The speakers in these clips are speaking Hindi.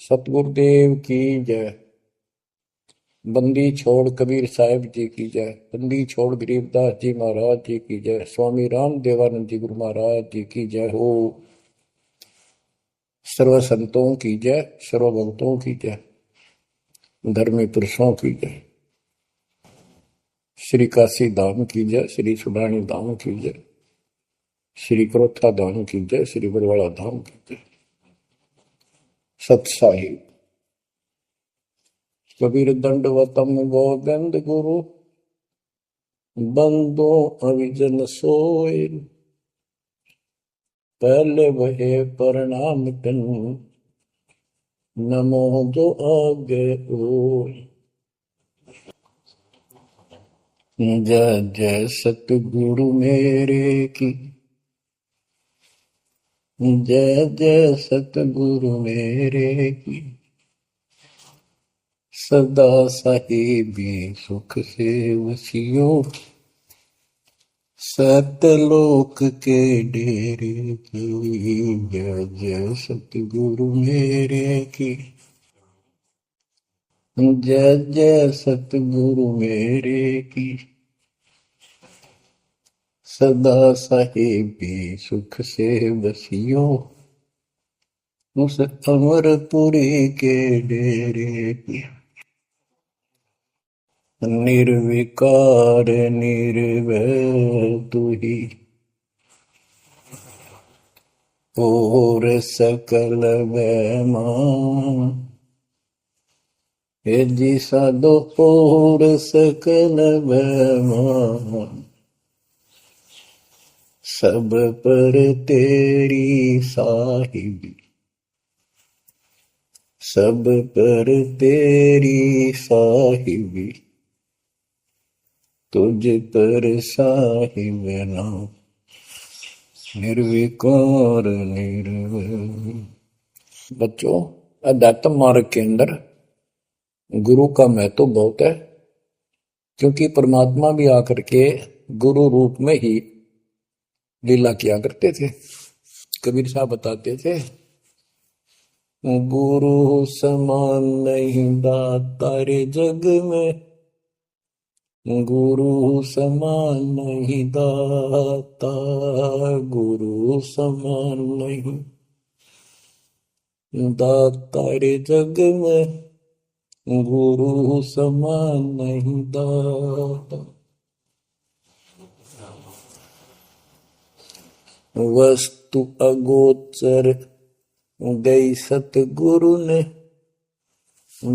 सतगुरुदेव की जय। बंदी छोड़ कबीर साहिब जी की जय। बंदी छोड़ गरीबदास जी महाराज जी की जय। स्वामी राम देवानंद जी गुरु महाराज जी की जय हो। सर्व संतों की जय, सर्व भक्तों की जय, धर्मी पुरुषों की जय। श्री काशी धाम की जय, श्री सुब्राणी धाम की जय, श्री क्रोथा धाम की जय, श्री बरवाड़ा धाम की जय। सत साहिब कबीर दंडवतम गोविंद गुरु बंदो अविजन सोए। पहले वहे प्रणाम कन नमो जो आगे ओ। जय जय सतगुरु मेरे की, जय जय सतगुरु मेरे की। सदा साहिबी सुख से वसियो, सतलोक के डेरे की। जय जय सतगुरु मेरे की, जय जय सतगुरु मेरे की। सदा साहिबी सुख से बसियो, उस अमरपुरी के डेरे की। निर्विकार निर्भय तू ही, और सकल वैमान। हे जी साधो और सकल वैमान। सब पर तेरी साहिबी, सब पर तेरी साहिबी। तुझ पर साहिब नाम, निर्विकार निर्भय। बच्चों, अध्यात्म मार्ग के अंदर गुरु का महत्व बहुत है, क्योंकि परमात्मा भी आकर के गुरु रूप में ही लीला किया करते थे। कबीर साहब बताते थे, गुरु समान नहीं दाता रे जग में, गुरु समान नहीं दाता, गुरु समान नहीं दाता रे जग में, गुरु समान नहीं दाता। वस्तु अगोचर गई सतगुरु ने,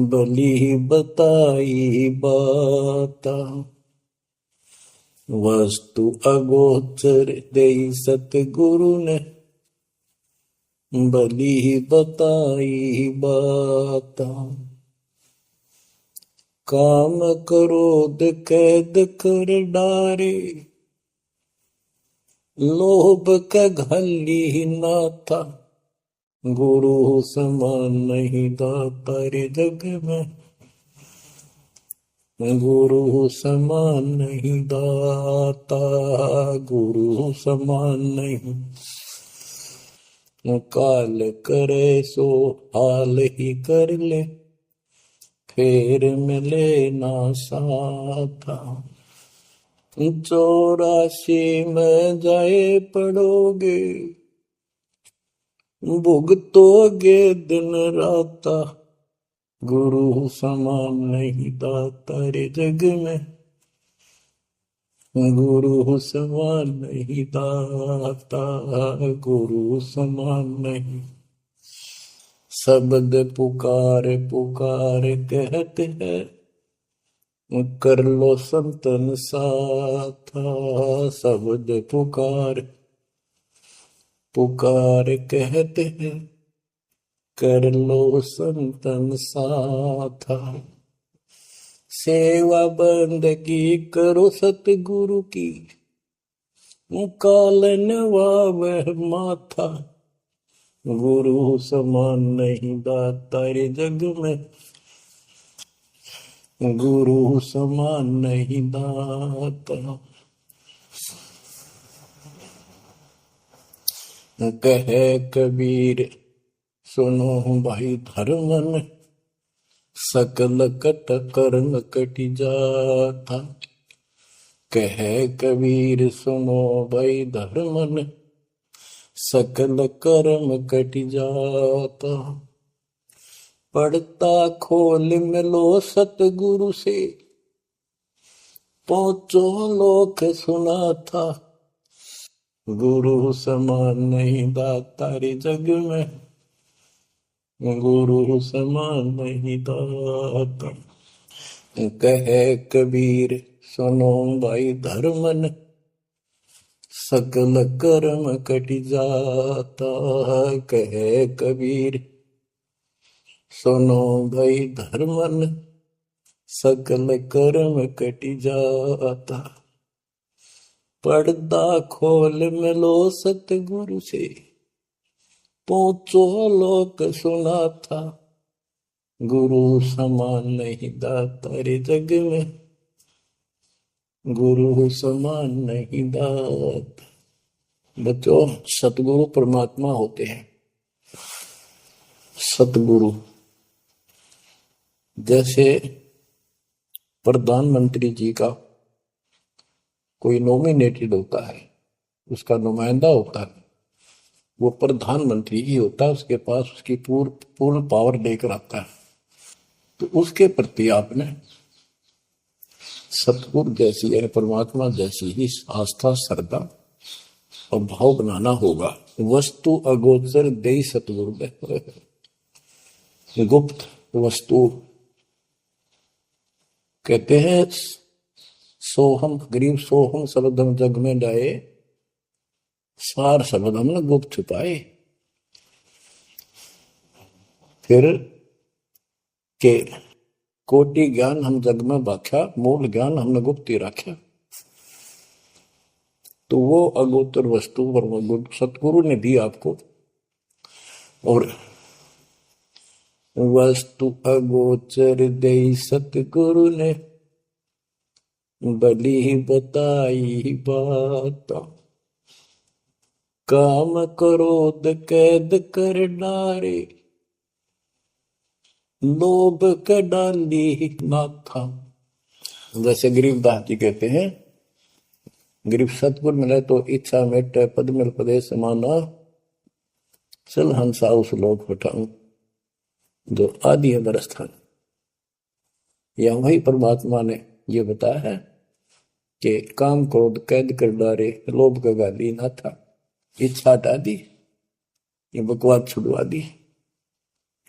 भली बताई बाता। वस्तु अगोचर गई सतगुरु ने, भली बताई बाता। काम क्रोध कैद कर डारे, लोभ का घली ना था। गुरु समान नहीं दाता रे जग में, गुरु समान नहीं दाता, गुरु समान नहीं। काल करे सो हाल ही कर ले, फिर मिले ना साथा। 84 में जाए पड़ोगे, भुगतोगे दिन राता। गुरु समान नहीं दाता रे जग में, गुरु समान नहीं दाता, गुरु समान नहीं। शब्द पुकार पुकार कहते हैं, कर लो संतन साथा। शब्द पुकार पुकार कहते हैं, कर लो संतन साथा। सेवा बंदगी करो सतगुरु की, कालन वह माथा। गुरु समान नहीं दाता रे जग में, गुरु समान नहीं दाता। कहे कबीर सुनो भाई धर्मन सकल कट करन कटि जाता। कह कबीर सुनो भाई धर्मन सकल कर्म कटि जाता। पढ़ता खोल मिलो सतगुरु से पहुंचो लोक सुना था। गुरु समान नहीं दाता रे जग में, गुरु समान नहीं दाता। कहे कबीर सुनो भाई धर्मन सकल कर्म कटि जाता। कहे कबीर सुनो भाई धर्मन सकल कर्म कटि जाता। पर्दा खोल मिलो सतगुरु से पहुंचो लोक सुना था। गुरु समान नहीं दाता रे जग में, गुरु समान नहीं दाता। बच्चों, सतगुरु परमात्मा होते हैं। सतगुरु जैसे प्रधानमंत्री जी का कोई नॉमिनेटेड होता है, उसका नुमाइंदा होता है, वो प्रधानमंत्री ही होता है, उसके पास उसकी पूर्ण पावर लेकर आता है। तो उसके प्रति आपने सतगुरु जैसी यानी परमात्मा जैसी ही आस्था, श्रद्धा और भाव बनाना होगा। वस्तु अगोचर दे सतगुरु दे, गुप्त वस्तु कहते हैं। सोहम गरीब सोहम शब्दम जग में डाए, सार शब्द हमने गुप्त छुपाए। फिर के कोटि ज्ञान हम जग में बाख्या, मूल ज्ञान हमने गुप्त ही रखा। तो वो अगोचर वस्तु सतगुरु ने दी आपको। और वस्तु अगोचर दे सतगुरु ने बली बताई बात। काम क्रोध कैद कर डारे, लोभ का डाली नाथा। जैसे गरीबदास जी कहते हैं, गरीब सतगुरु मिले तो इच्छा मेटे, पद मिल पदे समाना, चल हंसा उस लोक उठाऊं जो आदि है बरस्थान। या वही परमात्मा ने ये बताया है कि काम क्रोध कैद कर डारे, लोभ का गाली ना था, इच्छा हटा दी, ये बकवास छुड़वा दी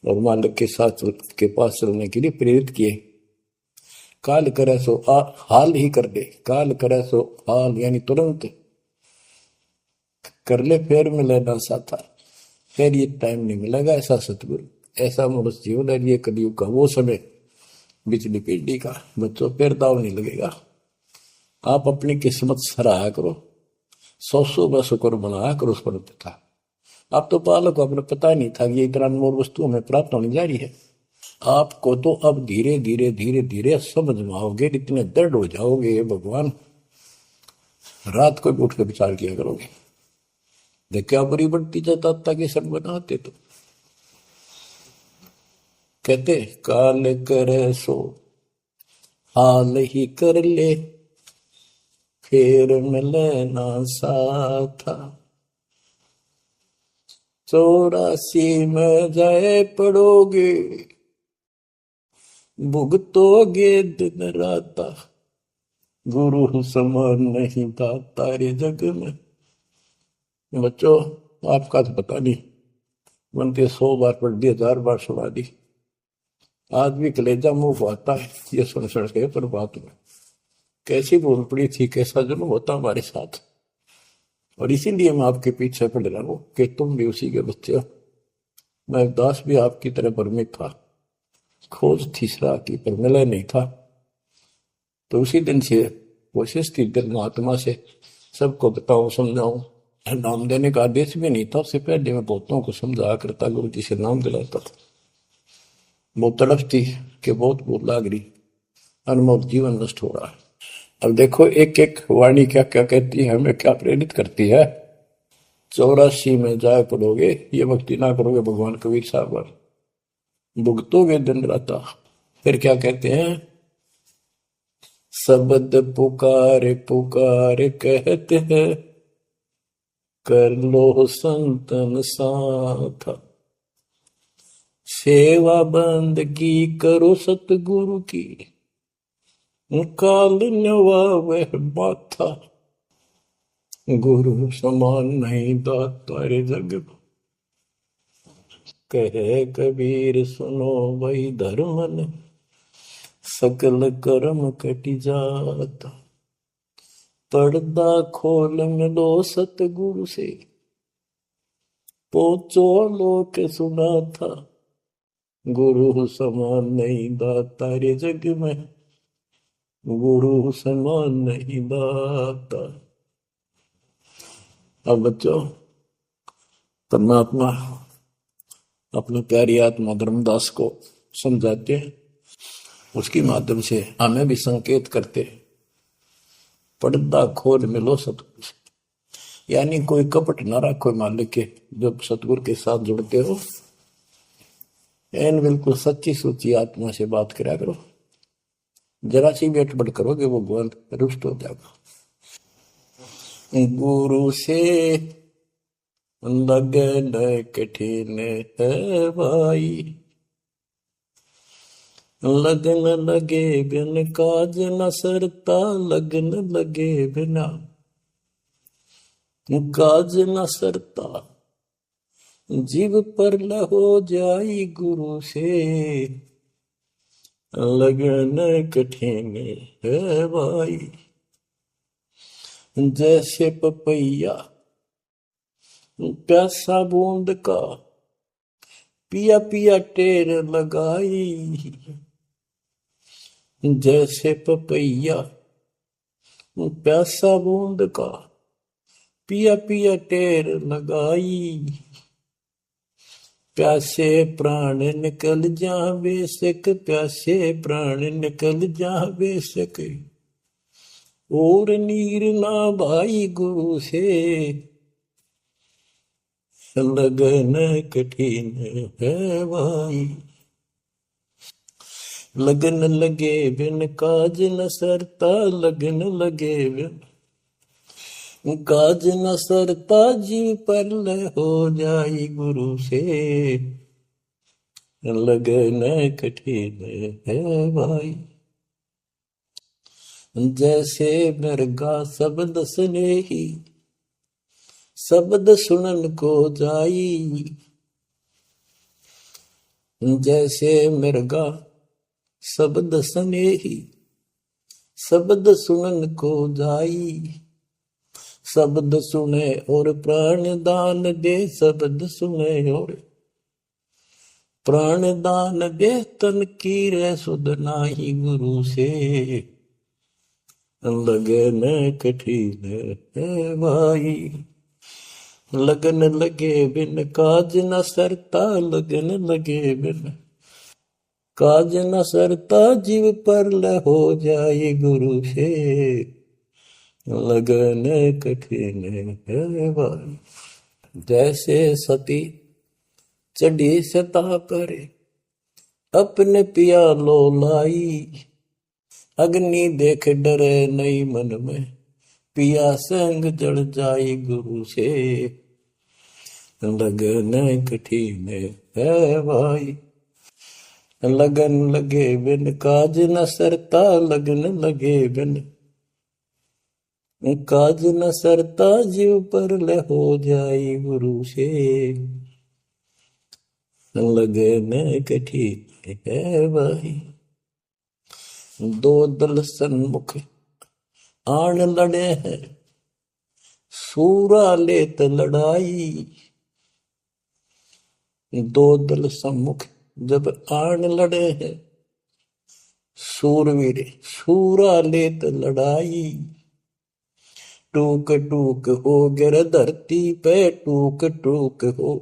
और मालिक के साथ के पास चलने के लिए प्रेरित किए। काल करे सो हाल ही कर दे, काल करे सो हाल यानी तुरंत कर ले, फिर मिले ना साथा, फिर ये टाइम नहीं मिलेगा। ऐसा सतगुरु, ऐसा मनुष्य जीवन है। ये कलयुग का वो समय, बिजली पीढ़ी का। बच्चों, फिर दाव नहीं लगेगा। आप अपनी किस्मत सराहा करो, 100 में शुक्र बनाया करो उस पर था। आप तो बालक को अपने पता नहीं था कि ये इतना अनमोल वस्तु हमें प्राप्त होने जा रही है। आपको तो अब धीरे धीरे धीरे धीरे समझ में आओगे, इतने दृढ़ हो जाओगे भगवान, रात को भी उठ के विचार किया करोगे। देखा बुरी बढ़ती जाता कि सब बनाते तो कहते काल करे सो हाल ही कर ले, फिर मिले ना साथा। 84 में जाए पड़ोगे, भुगतोगे दिन राता। गुरु समान नहीं दाता रे जग में। बच्चों, आपका तो पता नहीं, बनते 100 बार पढ़ दी, 1000 बार सुना दी, आज भी कलेजा मुंह को आता है ये सुन सुन के। पर बात में कैसी बोल पड़ी थी, कैसा जुल्म होता हमारे साथ। और इसीलिए मैं आपके पीछे पड़ रहा हूं कि तुम भी उसी के बच्चे हो। मैं दास भी आपकी तरह भ्रमित था, खोज थी सराह की पर मिला नहीं था। तो उसी दिन से कोशिश थी दिल आत्मा से सबको बताऊं, समझाऊं। नाम देने का आदेश भी नहीं था, उससे पहले मैं बहुतों को समझाया करता, गुरु जी से नाम दिलाता था। बहुत तड़फ थी कि बहुत बहुत लाग रही, अनमोल जीवन नष्ट हो रहा है। अब देखो एक एक वाणी क्या क्या कहती है, हमें क्या प्रेरित करती है। 84 में जाए पड़ोगे, ये भक्ति ना करोगे भगवान कबीर साहब पर, भुगतोगे दिन रात। फिर क्या कहते हैं, शब्द पुकार पुकार कहते हैं, कर लो संतन साथ, सेवा बंदगी करो सतगुरु की, काल नवावे माथा, गुरु समान नहीं दाता रे जग, कहे कबीर सुनो वही धर्म ने, सकल कर्म कटी जाता, पर्दा खोल मिलो सतगुरु से, पहुंचो लोक सुना था, गुरु समान नहीं दाता रे जग में, गुरु समान नहीं दाता। अब बच्चों, परमात्मा अपनी प्यारी आत्मा धर्मदास को समझाते हैं, उसके माध्यम से हमें भी संकेत करते, पर्दा खोल मिलो सतगुरु से, यानी कोई कपट ना रखो मालिक के, जब सतगुरु के साथ जुड़ते हो एन बिल्कुल सच्ची सोची आत्मा से बात करा करो, जरा सी भी अटपट करोगे वो भगवान रुष्ट हो जाएगा। गुरु से लगन कठिन है भाई, लगन लगे बिन काज न सरता, लगन लगे बिना काज न सरता, जीव पर हो जाई गुरु से, लगन कठिन है भाई। जैसे पपैया प्यासा बूंद का, पिया पिया टेर लगाई, जैसे पपैया प्यासा बूंद का, पिया पिया टेर लगाई, प्यासे प्राण निकल जा बेशक, प्यासे प्राण निकल जा बेशक, और नीर ना भाई गुरु से, लगन कठिन है भाई। लगन लगे बिन काज न सरता, लगन लगे बिन काज न सरता, जीव पर हो जाई गुरु से, लगन कठिन है भाई। जैसे मृगा शब्द स्नेही, शब्द सुनन को जाई, जैसे मृगा शब्द स्नेही, शब्द सुनन को जाई, शब्द सुने और प्राण दान दे, शब्द सुने और प्राण दान दे, तन की रे सुध नाही गुरु से, लगन कठिन है भाई। लगन लगे बिन काज न सरता, लगन लगे बिन काज न सरता, जीव पर हो जाए गुरु से, लगन कठिन है भाई। जैसे सती चढ़ी सता करे, अपने पिया लो लाई, अग्नि देख डरे नहीं मन में, पिया संग जड़ जाई गुरु से, लगन कठिन है भाई। लगन लगे बिन काज न सरता, लगन लगे बिन काज न सरता, जीव पर हो जाई गुरु से, लगन कठिन है भाई। दो दल सन्मुख आन लड़े हैं, सूरा लेत लड़ाई, दो दल सम्मुख जब आन लड़े हैं, सूरवीर सूरा लेत लड़ाई, टूक टूक हो गिर धरती पे, टूक टूक हो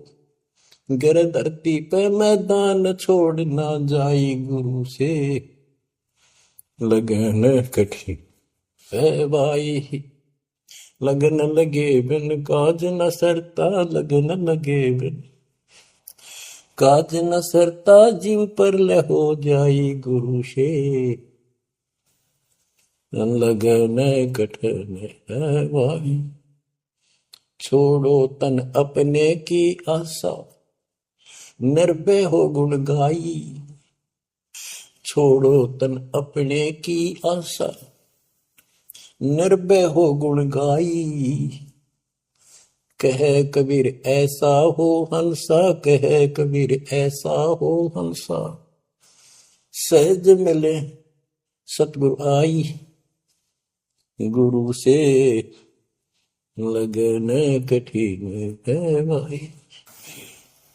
गिर धरती पे, मैदान छोड़ ना जाई गुरु से, लगन कठिन है भाई। लगन लगे बिन काज न सरता, लगन लगे बिन काज न सरता, जीव पर ले हो जाई गुरु से, लगन कठन है भाई। छोड़ो तन अपने की आशा, निर्भय हो गुण गाई। छोड़ो तन अपने की आशा, निर्भय हो गुण गाई। कहे कबीर ऐसा हो हंसा, कहे कबीर ऐसा हो हंसा, सहज मिले सतगुरु आई। गुरु से लगन कठिन है भाई।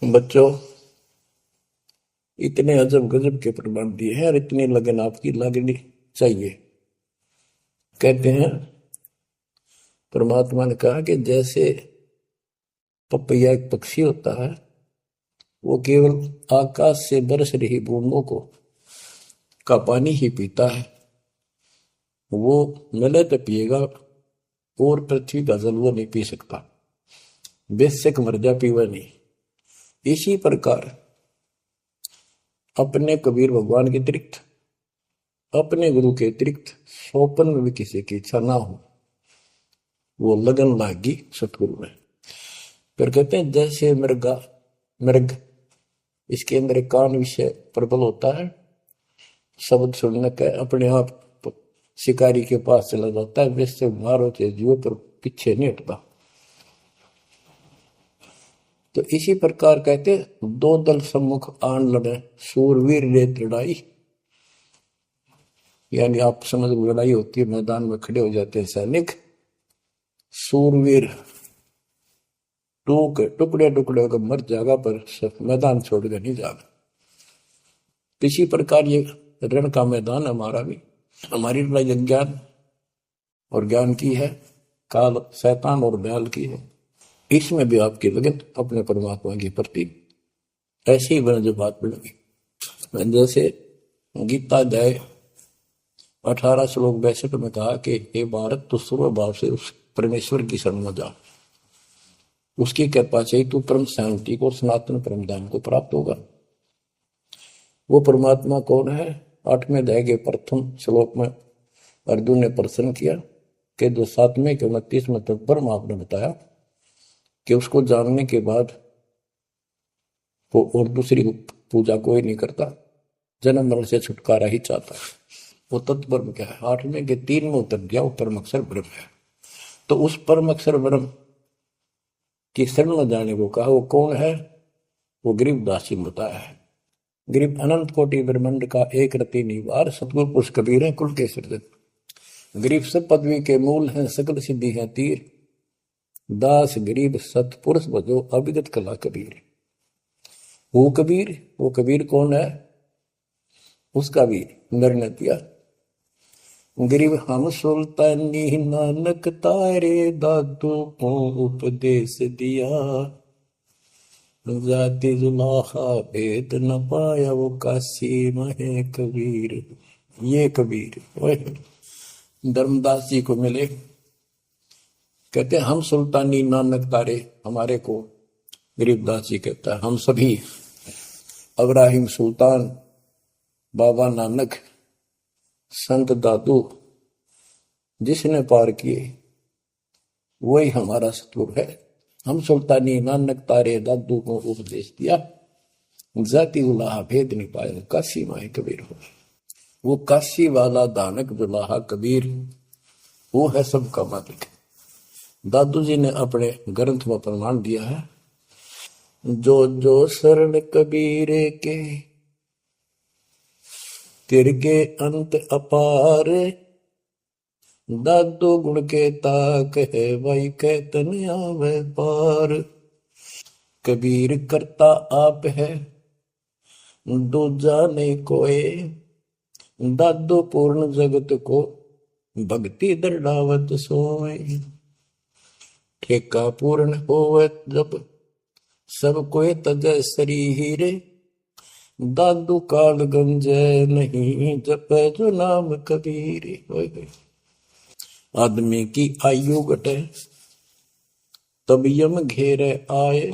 बच्चों, इतने अजब गजब के प्रमाण दिए हैं और इतनी लगन आपकी लगनी चाहिए। कहते हैं परमात्मा ने कहा कि जैसे पपैया एक पक्षी होता है, वो केवल आकाश से बरस रही बूंदों को का पानी ही पीता है, वो मिले तो पिएगा, और पृथ्वी का जल वो नहीं पी सकता, बेशक मर जा पीवा नहीं। इसी प्रकार अपने कबीर भगवान के अतिरिक्त, अपने गुरु के अतिरिक्त सोपन में भी किसी की इच्छा ना हो, वो लगन लागी सतगुरु में। फिर कहते हैं जैसे मृग इसके अंदर एक कान विषय प्रबल होता है, शब्द सुनने का अपने आप शिकारी के पास चला जाता है, वैसे मारो चाहे जीव पर पीछे नहीं हटता। तो इसी प्रकार कहते दो दल सम्मुख आन लड़े, सूरवीर रे लड़ाई। यानी आप समझ लड़ाई होती है, मैदान में खड़े हो जाते हैं सैनिक, सूरवीर टुकड़े टुकड़े होकर मर जाएगा, पर मैदान छोड़कर नहीं जाएगा। इसी प्रकार ये रण का मैदान हमारा भी, हमारी लड़ाई अज्ञान और ज्ञान की है, काल शैतान और बैल की है। इसमें भी आपकी लगन अपने परमात्मा के प्रति ऐसी ही बने जो बात बढ़ेगी। जैसे गीता अध्याय 18 श्लोक 62 में कहा कि हे भारत, तू सर्व भाव से उस परमेश्वर की शरण में जा, उसकी कृपा से तू परम शांति को, सनातन परम धाम को प्राप्त होगा। वो परमात्मा कौन है? 8वें अध्याय के प्रथम श्लोक में अर्जुन ने प्रश्न किया कि जो 7वें के 29वें तक परम आपने बताया कि उसको जानने के बाद वो और दूसरी पूजा कोई नहीं करता, जन्म मरण से छुटकारा ही चाहता है। वो तत्पर क्या है? 8वें के 3 में उतर गया, वो परम अक्षर ब्रह्म है। तो उस परम अक्षर ब्रह्म की शरण में जाने को कहा। वो कौन है? वो गरीबदास जी बताया है। गरीब अनंत कोटि ब्रह्मांड का एक रति निवार, सतगुरु पुरुष कबीर है कुल के सृजन। गरीब सब पदवी के मूल हैं, सकल सिद्धि है तीर, दास गरीब सतपुरुष बजो अविगत कला कबीर। वो कबीर कौन है? उसका भी निर्णय दिया। गरीब हम सुल्तानी नानक तारे, दादू को उपदेश दिया, जाति जुलाहा भेद न पाया, वो काशी महे कबीर। ये कबीर धर्मदास जी को मिले, कहते हैं हम सुल्तानी नानक तारे, हमारे को गरीबदास जी कहता है हम सभी अब्राहिम सुल्तान, बाबा नानक, संत दादू जिसने पार किए वही हमारा सतगुरु है। हम सुल्तानी नानक तारे, दादू को उपदेश दिया, जाति उलाहा भेद नहीं पाया, काशी माए कबीर हो। वो काशी वाला दानक दुलाहा कबीर, वो है सबका मालिक। दादू जी ने अपने ग्रंथ में प्रमाण दिया है, जो जो शरण कबीरे के, तिरगे अंत अपार, दादू गुण के ताक है, भाई कहतन आवे पार। कबीर करता आप है, दूजा नहीं कोई, दादू पूर्ण जगत को, भक्ति दृढ़ावत सोए। ठेका पूर्ण होवत जब, सब कोई तजय शरीर, दादू काल गंजय नहीं, जप जो नाम कबीर। आदमी की आयु घटे, तब यम घेरे आए।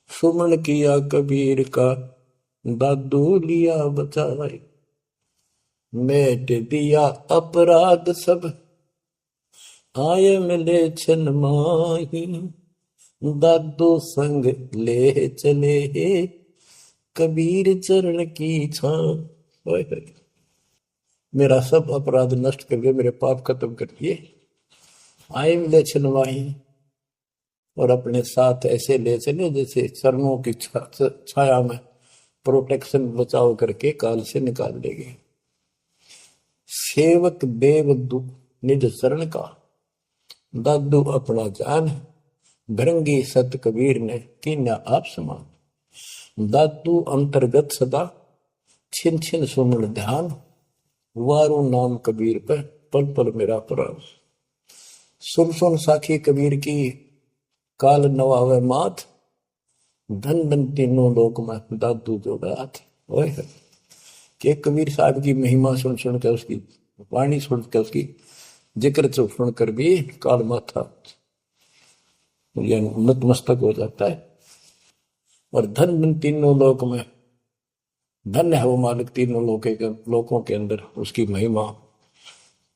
सुमन किया कबीर का, दादू लिया बचाए। मेट दिया अपराध सब, आए मिले छन माही। दादू संग ले चले, कबीर चरण की छां। मेरा सब अपराध नष्ट कर दिए, मेरे पाप खत्म कर दिए। आए मिले छन माही, और अपने साथ ऐसे ले चले जैसे चरणों की छाया में प्रोटेक्शन बचाव करके काल से निकाल देंगे। सेवक देव निज शरण का, दादू अपना जान। भृंगी सत कबीर ने कीन्या आप समान। दादू अंतर्गत सदा, छिन छिन सुमन ध्यान। वारू नाम कबीर पर, पल पल मेरा प्राण। सुन सुन साखी कबीर की, काल नवावे मात। धन धन तीनों लोक में, दादू जोड़ा हाथ। कि कबीर साहब की महिमा सुन सुन के, उसकी वाणी सुन के, उसकी जिक्र सुन कर भी काल माथा नतमस्तक हो जाता है। और धन धन तीनों लोक में, धन्य है वो मालिक तीनों लोकों के अंदर, उसकी महिमा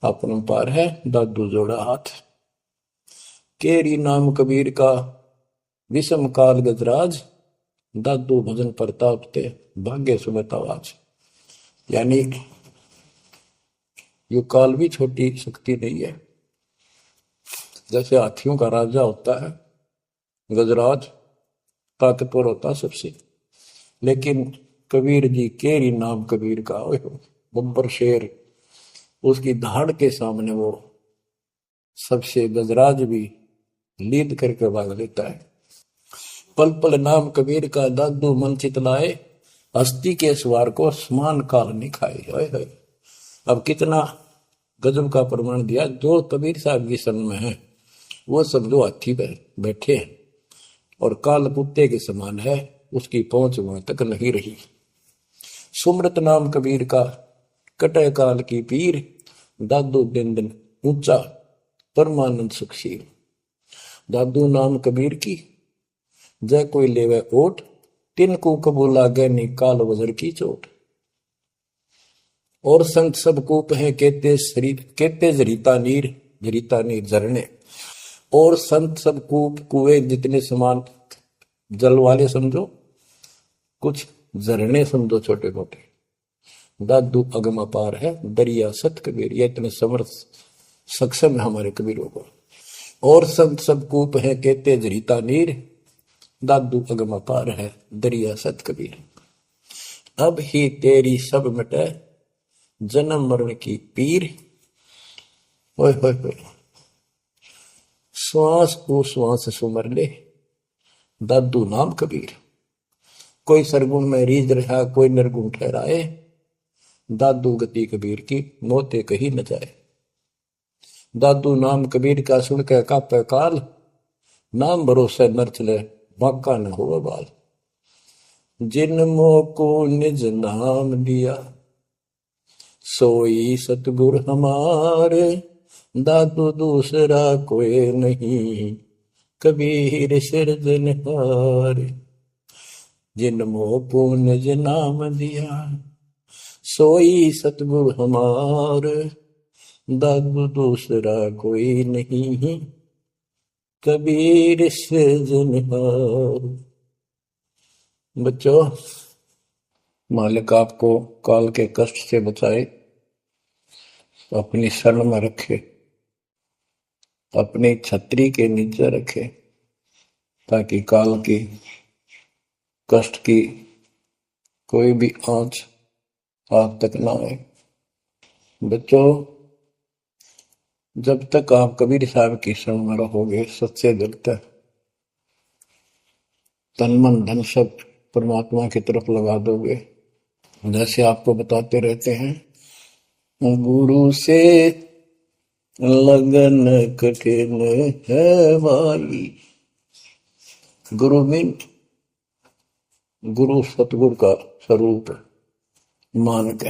अपरंपार है। दादू जोड़ा हाथ। केरी नाम कबीर का, विषम काल गजराज। दादू भजन प्रताप ते, भाग्य सुमत आवाज। यानी ये काल भी छोटी शक्ति नहीं है। जैसे हाथियों का राजा होता है गजराज, ताकतवर होता सबसे, लेकिन कबीर जी, केरी नाम कबीर का, बब्बर शेर, उसकी धाड़ के सामने वो सबसे गजराज भी लीद करके भाग लेता है। पल पल नाम कबीर का, दादू मन चितलाए। हस्ती के सवार को समान काल नहीं खाए। अब कितना गजब का प्रमाण दिया। जो कबीर साहब की शरण में है वो सब जो हाथी पर बैठे हैं और काल कुत्ते के समान है, उसकी पहुंच वहां तक नहीं रही। सुमृत नाम कबीर का, कटे काल की पीर। दादू दिन दिन ऊंचा, परमानंद सुखशील। दादू नाम कबीर की, जय कोई लेवे ओट। तिनको कबू लागे नी काल वजर की चोट। और संत सब कूप है, कहते जरीता नीर झरने। और संत सब कूप, कुएं जितने समान जल वाले समझो, कुछ झरने समझो छोटे मोटे। दादू अगम अपार है, दरिया सत कबीर। ये इतने समर्थ सक्षम है हमारे कबीरों को। और संत सब कूप है, कहते जरीता नीर। दादू अगम अपार है, दरिया सत कबीर। अब ही तेरी सब मिटे, जन्म मरण की पीर। ओए होए होए, श्वास को श्वास सुमर ले, दादू नाम कबीर। कोई सरगुण में रीझ रहा, कोई निर्गुण ठहराए। दादू गति कबीर की, मोते कही न जाए। दादू नाम कबीर का, सुन के कापे काल। नाम भरोसे नर चले, बांका न हो बाल। जिन मोको निज नाम दिया, सोई सतगुर हमारे। दादू दूसरा कोई नहीं, कबीर सिरजनहार। जिन मोको निज नाम दिया, सोई सतगुर हमार। दादू दूसरा कोई नहीं, कबीर सिरजनहार। बच्चों, मालिक आपको काल के कष्ट से बचाए, अपनी शरण में रखे, अपनी छतरी के नीचे रखे, ताकि काल की कष्ट की कोई भी आंच आप तक ना आए। बच्चों, जब तक आप कबीर साहब की शरण में रहोगे, सच्चे दिल तक तन मन धन सब परमात्मा की तरफ लगा दोगे। जैसे आपको बताते रहते हैं, गुरु से लगन कठिन है भाई। गुरु मीन गुरु सतगुरु का स्वरूप मान के,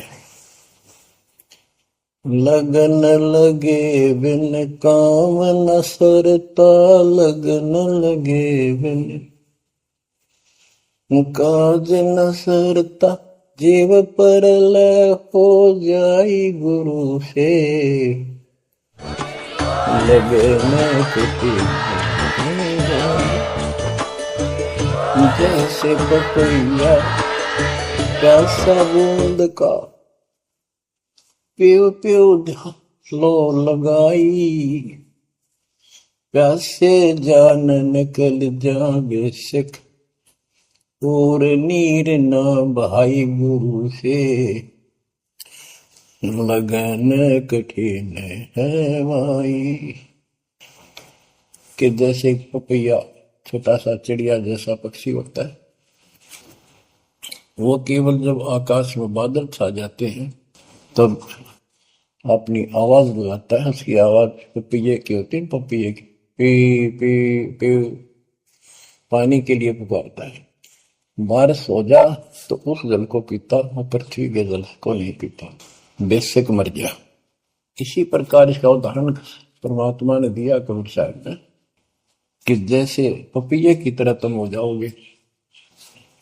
लगन लगे बिन काम न सरता, लगन लगे बिन काज न सरता, जीव पर लय हो जाई गुरु से, लगे न कुटी जैसे पपैया प्यासा बूंद का, प्यू प्यू लो लगाई, प्यासे जान निकल जावे सिख, और नीर न भाई गुरु से, लगन कठिन है माई। कि जैसे पपैया छोटा सा चिड़िया जैसा पक्षी होता है, वो केवल जब आकाश में बादल छा जाते हैं तब अपनी आवाज लगाता है। उसकी आवाज पपैये की होती है, पपैये की पी पी पी, पानी के लिए पुकारता है। बारिश हो जा तो उस जल को पीता, वो पृथ्वी के जल को नहीं पीता, बेसिक मर गया। इसी प्रकार इसका उदाहरण परमात्मा ने दिया कबीर साहब ने, कि जैसे पपैये की तरह तुम हो जाओगे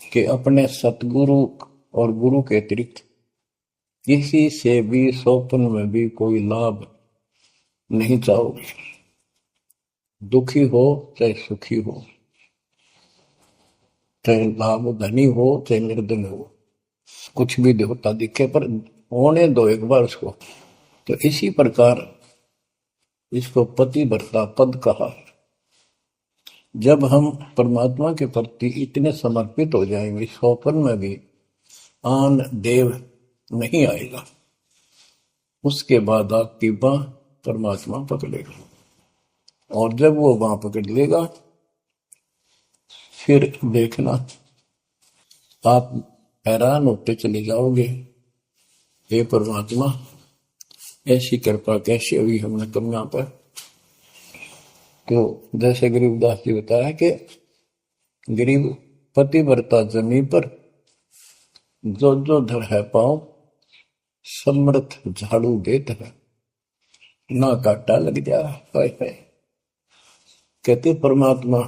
कि अपने सतगुरु और गुरु के अतिरिक्त किसी से भी स्वप्न में भी कोई लाभ नहीं चाहोगे। दुखी हो चाहे सुखी हो, चाहे लाभ धनी हो चाहे निर्धन हो, कुछ भी देवता दिखे पर होने दो एक बार उसको। तो इसी प्रकार इसको पतिव्रता पद कहा। जब हम परमात्मा के प्रति इतने समर्पित हो जाएंगे, स्वप्न में भी आन देव नहीं आएगा, उसके बाद आपकी बाह परमात्मा पकड़ेगा, और जब वो बाह पकड़ लेगा फिर देखना आप हैरान होते चले जाओगे, हे परमात्मा ऐसी कृपा कैसे हुई हमने कन्या पर। तो जैसे गरीबदास जी बताया कि गरीब पतिव्रता जमी पर, जो जो धर है पाओ समर्थ झाड़ू देत है, ना काटा लग जा। कहते परमात्मा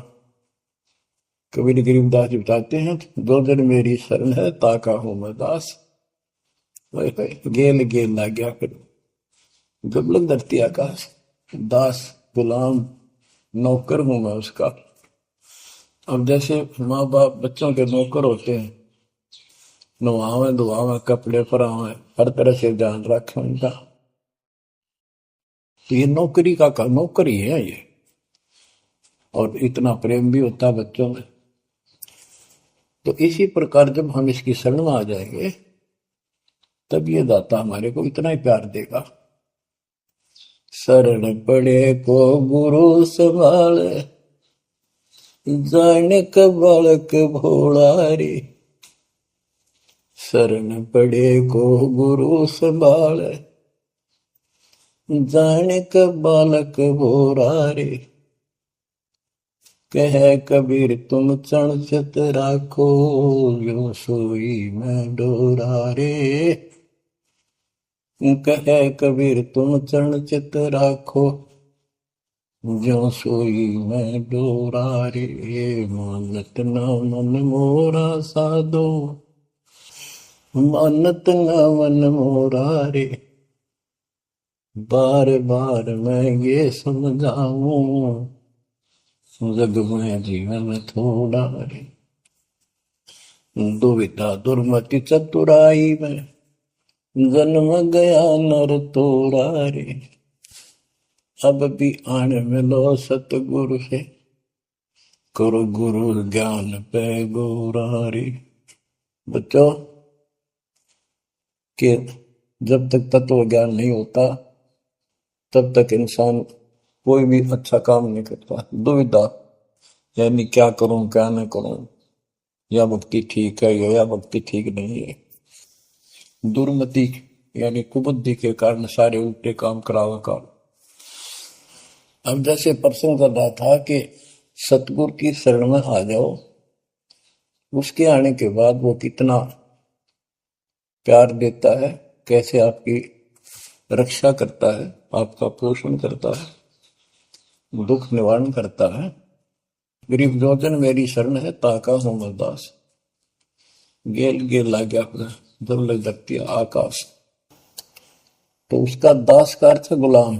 कबीर गरीबदास जी बताते हैं, दो दिन मेरी शरण है ताका हूं मैं दास, गेल गेल ला गया फिर गबलक धरती आकाश, दास गुलाम नौकर हूं मैं उसका। अब जैसे माँ बाप बच्चों के नौकर होते हैं, नवावे धुआवे कपड़े परावे हर तरह से ध्यान रखें उनका, तो ये नौकरी का नौकर ही है ये। और इतना प्रेम भी होता है बच्चों में। तो इसी प्रकार जब हम इसकी शरण में आ जाएंगे तब ये दाता हमारे को इतना ही प्यार देगा। शरण पड़े को गुरु संभाले, जाने का बालक भोला रे, शरण पड़े को गुरु संभाले, जाने का बालक भोला रे, कह कबीर तुम चण चित राखो, यो सोई मैं डोरा रे, कह कबीर तुम चरण चित राखो, जो सोई मैं डोरा रे, मानत न मन मोरा साधो, मानत न मन मोरा रे, बार बार मैं ये समझाऊं, जग में जीवन थोड़ा रे, दुविधा दुर्मति चतुराई में जन्म गया नर तोड़ा रे, अब भी आन मिलो सतगुरु से, करो गुरु ज्ञान पे गोरा रे। बच्चों कि जब तक तत्व ज्ञान नहीं होता तब तक इंसान कोई भी अच्छा काम नहीं करता। दुविधा यानी क्या करूं क्या न करूं, या भक्ति ठीक है या भक्ति ठीक नहीं है। दुर्मति यानी कुबुद्धि के कारण सारे उल्टे काम करावा काम। अब जैसे प्रसंग कर रहा था कि सतगुरु की शरण में आ जाओ, उसके आने के बाद वो कितना प्यार देता है, कैसे आपकी रक्षा करता है, आपका पोषण करता है, दुख निवारण करता है। गरीब जोजन मेरी शरण है, ताका हूं मैं दास। गेल गेल लाग्या जब लग धरती आकाश। तो उसका दास का अर्थ है गुलाम,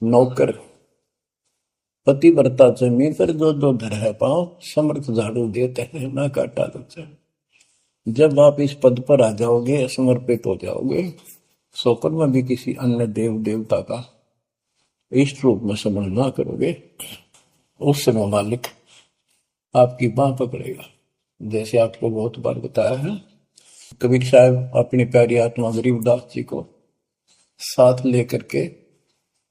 नौकर। पतिव्रता जमी पर जो जो धर है पांव, समर्थ झाड़ू देते हैं ना काटा देते हैं। जब आप इस पद पर आ जाओगे, समर्पित हो जाओगे, स्वप्न में भी किसी अन्य देव देवता का इष्ट रूप में समझ ना करोगे, उस समय मालिक आपकी बाह पकड़ेगा। जैसे आपको बहुत बार बताया है, कबीर साहब अपनी प्यारी आत्मा गरीबदास जी को साथ लेकर के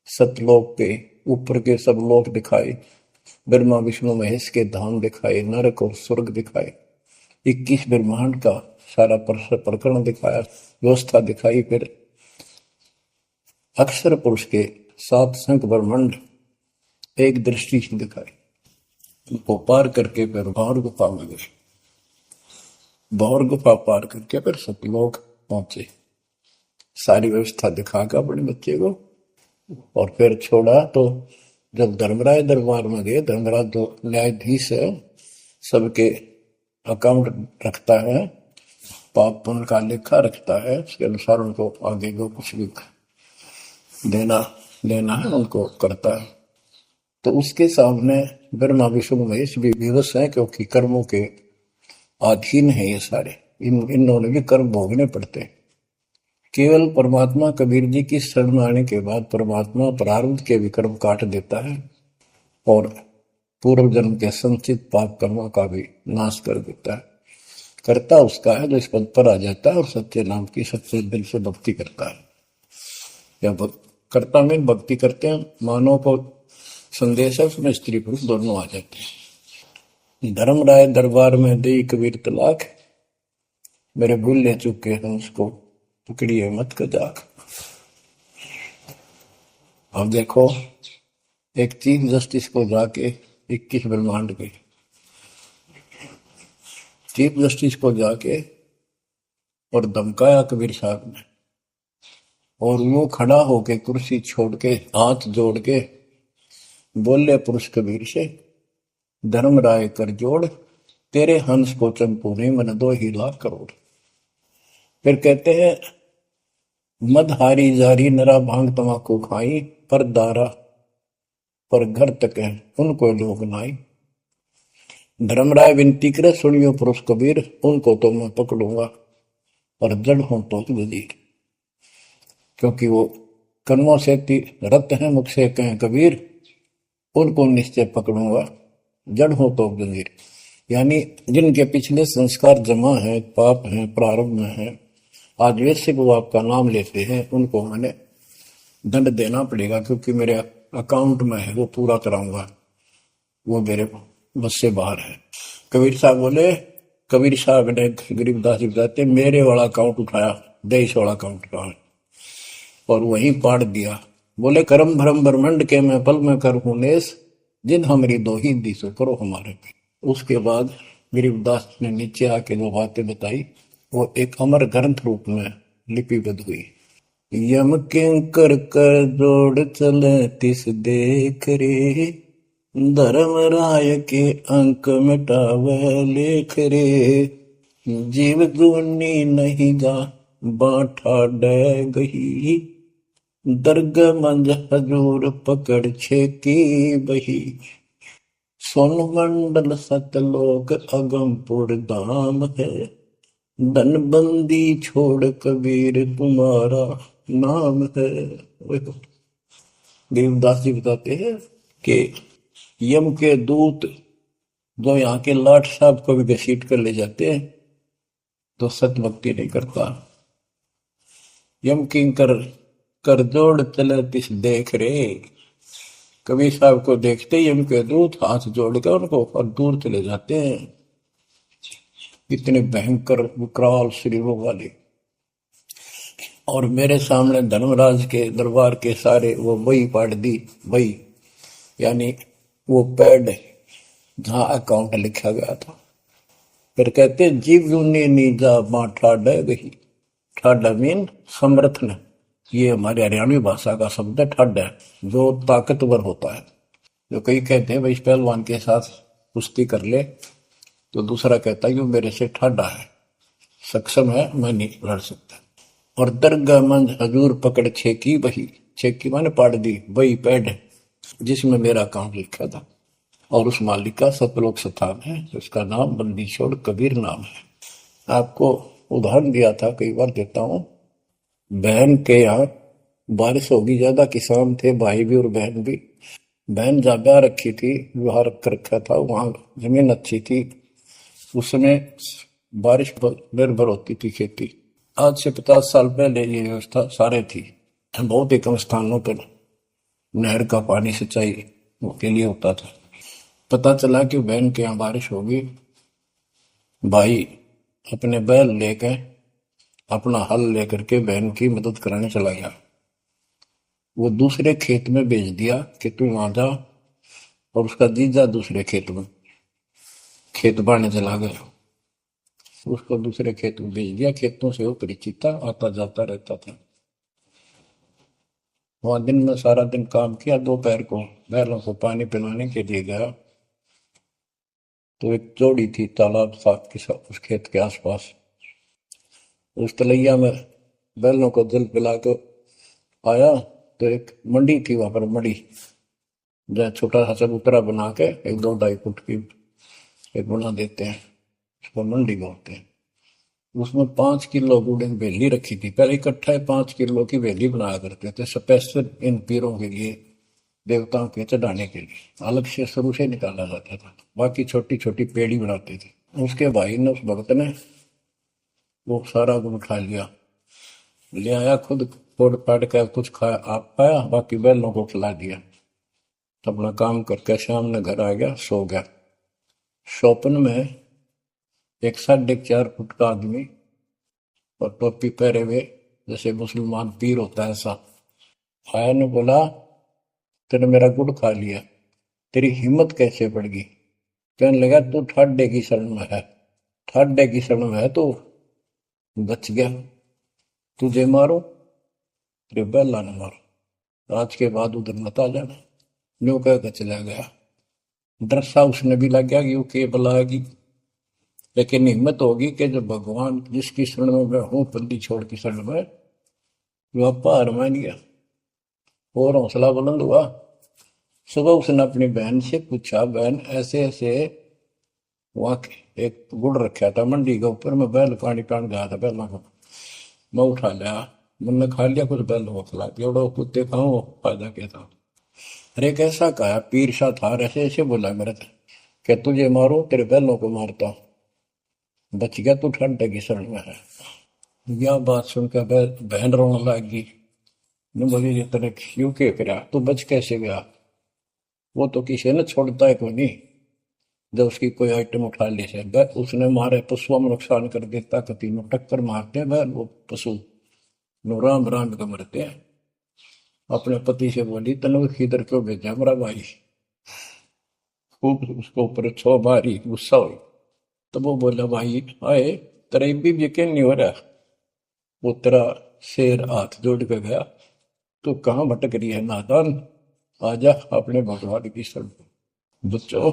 सतलोक पे ऊपर के सब लोक दिखाए, ब्रह्मा विष्णु महेश के धाम दिखाए, नरक और स्वर्ग दिखाए, 21 ब्रह्मांड का सारा प्रकरण दिखाया, व्यवस्था दिखाई। फिर अक्षर पुरुष के 7 संख ब्रह्मांड एक दृष्टि से दिखाई। उनको पार करके फिर भौर गुफा में गए, भौर गुफा पार करके फिर सतलोक पहुंचे। सारी व्यवस्था दिखाकर अपने बच्चे को और फिर छोड़ा। तो जब धर्मराज दरबार में गए, धर्मराज जो न्यायाधीश है, सबके अकाउंट रखता है, पाप पुण्य का लेखा रखता है, उसके अनुसार उनको आगे को कुछ भी देना लेना है उनको करता है। तो उसके सामने ब्रह्मा विष्णु महेश भी विवश है, क्योंकि कर्मों के अधीन है ये सारे, इन्होंने भी कर्म भोगने पड़ते हैं। केवल परमात्मा कबीर जी की शरण आने के बाद परमात्मा प्रारब्ध के भी कर्म काट देता है और पूर्व जन्म के संचित पाप कर्मों का भी नाश कर देता है। करता उसका है जो इस पद पर आ जाता है और सच्चे नाम की सच्चे दिल से भक्ति करता है। या करता में भक्ति करते हैं, मानव को संदेश है, उसमें स्त्री पुरुष दोनों आ जाते हैं। धर्मराय दरबार में दे कबीर तलाक, मेरे भूल ले चुके हैं उसको पकड़िए मत कजाक। अब देखो, एक चीफ जस्टिस को जाके 21 ब्रह्मांड के चीफ जस्टिस को जाके और धमकाया कबीर साहब ने, और वो खड़ा होके कुर्सी छोड़ के हाथ जोड़ के बोले पुरुष कबीर से, धर्मराय कर जोड़, तेरे हंस को चंपू ने मन 2 लाख फिर कहते हैं, मदहारी जारी नरा भांग तमाकू खाई, पर दारा पर घर तक है उनको लोग नाई। धर्मराय विनती करे, सुनियो पुरुष कबीर, उनको तो मैं पकड़ूंगा और जड़ हूं तो वजीर। क्योंकि वो कर्मों से रत है, मुख से कहें कबीर, उनको निश्चय पकड़ूंगा, जड़ हो तो वजीर। यानी जिनके पिछले संस्कार जमा है, पाप है, प्रारंभ में है, आज वैसे वो आपका नाम लेते हैं, उनको मैंने दंड देना पड़ेगा, क्योंकि मेरे अकाउंट में है, वो पूरा कराऊंगा, वो मेरे बस से बाहर है। कबीर साहब बोले, कबीर साहब ने गरीबदास जी बताते, मेरे वाला अकाउंट उठाया, देश वाला अकाउंट उठाया और वहीं पाड़ दिया। बोले, करम भरम ब्रह्मंड के मैं पल में कर हूं नेस, जिन हमारी दो ही दी सो करो हमारे पे। उसके बाद गरीबदास ने नीचे आके जो बातें बताई, वो एक अमर ग्रंथ रूप में लिपिबद्ध हुई। यम किंकर कर जोड़ चले तिस देख रे, धर्म राय के अंक मिटावे लेख रे, जीव दूनी नहीं जा बांटा डे गही, दर्ग मंज हजूर पकड़ छेकी बही, सोन मंडल सतलोक अगमपुर धाम है, धनबंदी छोड़ कबीर तुम्हारा नाम है। देवदास जी बताते हैं कि यम के दूत जो यहाँ के लाट साहब को भी घसीट कर ले जाते हैं तो सत भक्ति नहीं करता। यम किंकर कर जोड़ चले तिस देख रे, कबीर साहब को देखते ही यम के दूत हाथ जोड़कर उनको और दूर चले जाते हैं। इतने भयंकर विकराल शरीरों वाले। और मेरे सामने धर्मराज के दरबार के सारे वो बही पाड़ दी, बही यानी वो पैड जहां अकाउंट लिखा गया था। फिर कहते, जीव यूनी नीजा मां ठाडा गही, ठाडा मीन समर्थ न, ये हमारे हरियाणवी भाषा का शब्द है ठड है, जो ताकतवर होता है। जो कई कहते हैं भाई इस पहलवान के साथ कुश्ती कर ले, तो दूसरा कहता है कि वो मेरे से ठाडा है, सक्षम है, मैं नहीं लड़ सकता। और दरगाह मंद हजूर पकड़ छेकी वही, छेकी मैंने पाड़ दी वही पैड जिसमें मेरा काम लिखा था। और उस मालिक का सतलोक स्थान है, उसका नाम बंदी छोड़ कबीर नाम है। आपको उदाहरण दिया था, कई बार देता हूँ। बहन के यहाँ बारिश होगी ज्यादा, किसान थे भाई भी और बहन भी। बहन जागा रखी थी, विवाह रख रखा था, वहां जमीन अच्छी थी, उसमें बारिश पर निर्भर होती थी खेती। आज से 50 साल पहले ये व्यवस्था सारे थी। बहुत ही कम स्थानों पर नहर का पानी सिंचाई के लिए होता था। पता चला कि बहन के यहाँ बारिश होगी, भाई अपने बैल लेकर, अपना हल लेकर के बहन की मदद कराने चला गया। वो दूसरे खेत में भेज दिया कि तू वहां जा, और उसका जीजा दूसरे खेत में खेत बाने चला गया। उसको दूसरे खेत में भेज दिया, खेतों से वो परिचित था, आता जाता रहता था। वहां दिन में सारा दिन काम किया, दोपहर को बैलों को पानी पिलाने के लिए गया, तो एक जोड़ी थी तालाब साथ के साथ उस खेत के आसपास। उस तलैया में बैलों को जल पिला के आया, तो एक मंडी थी वहां पर, मंडी जहाँ छोटा सा चबूतरा बना के 1-2 ढाई फुट की एक बना देते हैं, उसको मंडी बोलते हैं। उसमें 5 किलो गुड़ की बेली रखी थी, पहले इकट्ठा 5 किलो की बेली बनाया करते थे स्पेशल इन पीरों के लिए, देवताओं के चढ़ाने के लिए अलग से शुरू से निकाला जाता था। बाकी छोटी छोटी पेड़ी बनाते थे। उसके भाई ने, उस भक्त ने, वो सारा गुड़ खा लिया, ले आया खुद, फोड़ फाड़ कर कुछ खाया, आप खाया, बाकी बैलों को खिला दिया। अपना काम करके शाम में घर आ गया, सो गया। स्वप्न में एक 4.5 फुट का आदमी और टोपी पहरे हुए, जैसे मुसलमान पीर होता है ऐसा, आया ने बोला, तेने मेरा गुड़ खा लिया, तेरी हिम्मत कैसे बढ़ गई? कहने लगा, तू ठाडे की शरण में है, ठाडे की शरण में है तो बच गया, तुझे मारो तेरे बेला न मारो, आज के बाद उधर मत आ जाना। न्यू कहकर चला गया। डर सा उसने भी लग गया कि वो के बुलाएगी, लेकिन हिम्मत होगी कि जब भगवान जिसकी शरण में मैं हूं, बंदी छोड़ की शरण में, वो पार मान गया और हौसला बुलंद हुआ। सुबह उसने अपनी बहन से पूछा, बहन ऐसे ऐसे, वहां एक गुड़ रखा था मंडी के ऊपर, मैं बैल पानी पान गया था, बैलों को मैं उठा लिया, मैंने खा लिया, कुछ बैलों को खिला दिया, और कुत्ते खाओ फायदा क्या था? अरे कैसा कहा, पीर शाह था ऐसे ऐसे बोला मेरे से, क्या तुझे मारो तेरे बैलों को मारता हूं, बच गया तू ठंडे की शरण में है। यह बात सुनकर बहन रोने लगी। ने बोली, ये तेरे क्यों के फिरा, तू बच कैसे गया? वो तो किसी ने छोड़ता है कोई नहीं, जब उसकी कोई आइटम उठा ली से उसने मारे पशुओं में नुकसान कर देता, कति में टक्कर मारते हैं वो पशु नो राम राम का मरते हैं। अपने पति से बोली, तनु इधर क्यों भेजा मेरा भाई? खूब उसको ऊपर छो मारी, गुस्सा हुई। तो वो बोला, भाई आए तेरा भी यकीन नहीं हो रहा, वो तेरा शेर हाथ जोड़ के गया, तू कहाँ भटक रही है नादान, आजा अपने भगवान की शरण। बच्चों,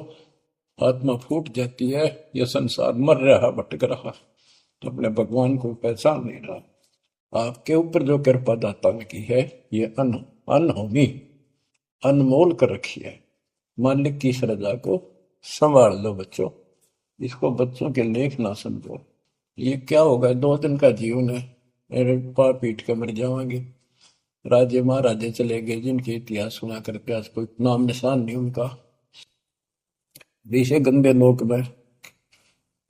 आत्मा फूट जाती है, यह संसार मर रहा, भटक रहा, तो अपने भगवान को पहचान नहीं रहा। आपके ऊपर जो कृपा दाता ने की है, ये अनहोनी अनमोल कर रखी है। मालिक की श्रद्धा को संभाल लो बच्चों, इसको बच्चों के लेख ना समझो। ये क्या होगा, 2 दिन का जीवन है, मेरे पा पीट के मर जाएंगे। राजे महाराजे चले गए, जिनके इतिहास सुना करके आज कोई नाम निशान नहीं उनका। ऐसे गंदे लोग में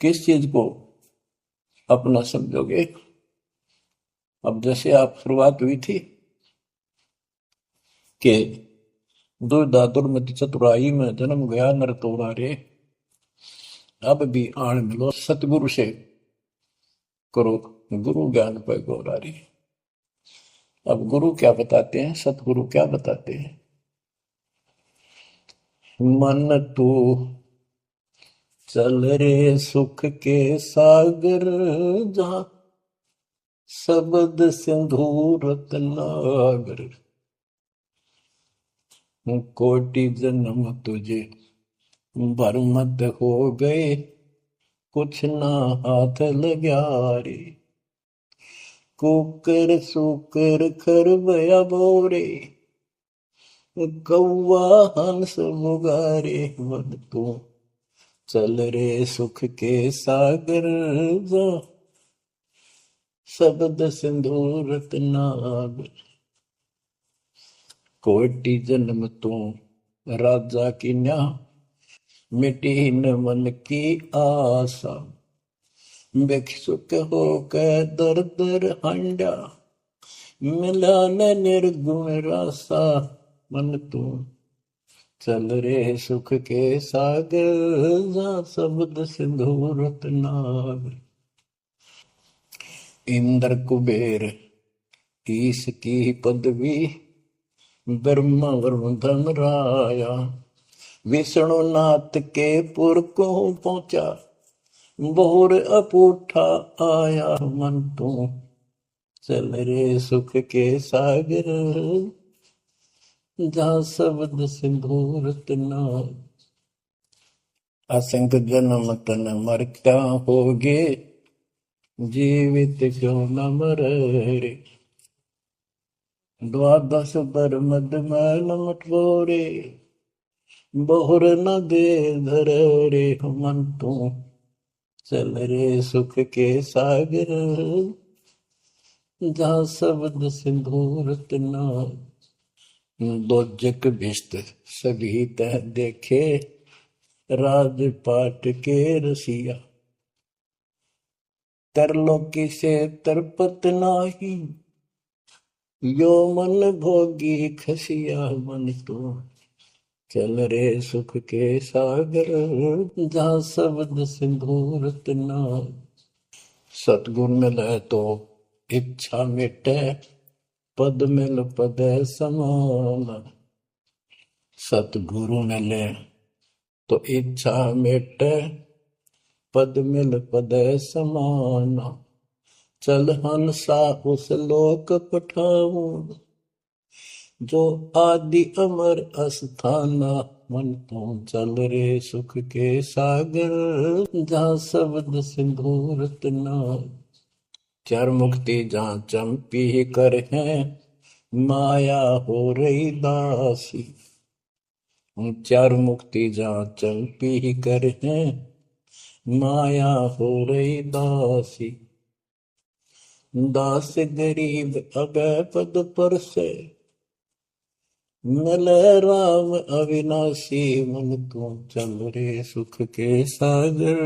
किस चीज को अपना समझोगे? अब जैसे आप शुरुआत हुई थी कि दुर्मति चतुराई में जन्म गया नर तोरा रे, अब भी आण मिलो सतगुरु से, करो गुरु ज्ञान पे गौरारी। अब गुरु क्या बताते हैं, सतगुरु क्या बताते हैं? मन तू चल रे सुख के सागर, जहां शब्द सिंधु रत्नागर, कोटि जन्म तुझे बरमद हो गए, कुछ ना हाथ लग्या रे। कुकर सुकर खरबया बोरे, कौआ हंस मुगारे। मन तू चल रे सुख के सागर, जा शब्द सिंधु रत्नागर। कोटि जन्म तू राजा की न्या, मिटी न मन की आशा। भिक्षुक होकर दर दर हांडा, मिला न निर्गुण रासा। मन तू चल रे सुख के सागर, जा शब्द सिंधु रत्नागर। इंद्र कुबेर ईश की पदवी, ब्रह्मा वरुण धनराया। विष्णु नाथ के पुर को पहुंचा, बोर अपूठा आया। मन तू चल रे सुख के सागर, जा शब्द सिंधु रत्नागर। असंख जन्म तन मरता होगे, जीवित क्यों न मरे रे। द्वादश बर मद मैल मटोरे, बहुर न दे धर रे। मन तू चल रे सुख के सागर, जा शब्द सिंधु रत्नागर। दोजक भिष्ट सभी तह देखे, राजपाट के रसिया। तरलोकी से तरपत नाही, यो मन भोगी खसिया। मन तो चल रे सुख के सागर, जा शब्द सिंधु रत्नागर। सतगुण मिले तो इच्छा मिटे, पद मिल पद समान। सतगुरु मिले तो इच्छा मिटे, पद मिल पद समान। चल हंसा उस लोक पठाऊं, जो आदि अमर अस्थाना। मन तो चल रे सुख के सागर, जा शब्द सिंधु रत्नागर। चार मुक्ति जहाँ चंपी कर है, माया हो रही दासी। चार मुक्ति जहाँ चंपी कर है, माया हो रही दासी। दास गरीब अगय पद पर से, मिल राम अविनाशी। मन तू चल रे सुख के सागर,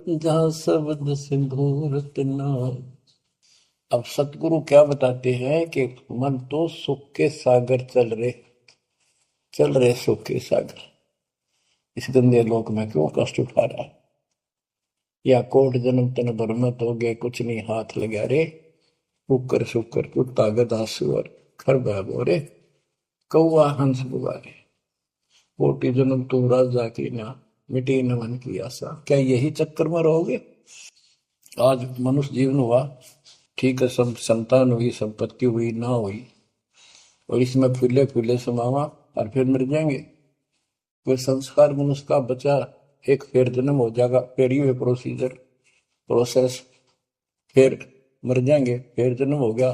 जा शब्द सिंधु रत्नागर। अब सतगुरु क्या बताते हैं कि मन तो सुख के सागर चल रहे सुख के सागर। इस गंदे लोक में क्यों कष्ट उठा रहा है? या कोट जन्म तन भरमत हो गए, कुछ नहीं हाथ लगा रे। कुकर सुकर कुत्ता गधा सुअर खरबा बोरे, कौआ हंस बुआरे। कोटि जन्म तू राजा की ना, मिटी न मन की आशा। क्या यही चक्कर में रहोगे? आज मनुष्य जीवन हुआ, ठीक है, सब संतान हुई, संपत्ति हुई ना हुई, और इसमें फूले फूले समावा और फिर मर जाएंगे। कोई संस्कार मनुष्य का बचा, एक फिर जन्म हो जाएगा, फिर ये प्रोसेस, फिर मर जाएंगे, फिर जन्म हो गया,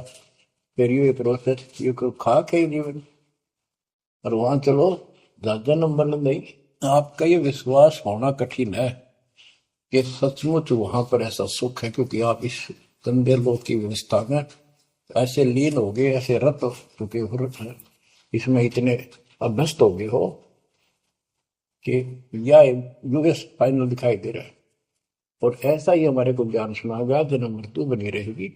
फिर ये प्रोसेस। ये कोई खाक है जीवन? और वहां चलो ज्यादा नंबर नहीं। आपका ये विश्वास होना कठिन है कि सचमुच वहां पर ऐसा सुख है, क्योंकि आप इस गंदे लोक की व्यवस्था में ऐसे लीन हो गए, ऐसे रत चुके, इसमें इतने अभ्यस्त हो गए हो कि यह यूएस फाइनल दिखाई दे रहा है। और ऐसा ही हमारे को ज्ञान सुना गया, जन्म मृत्यु बनी रहेगी,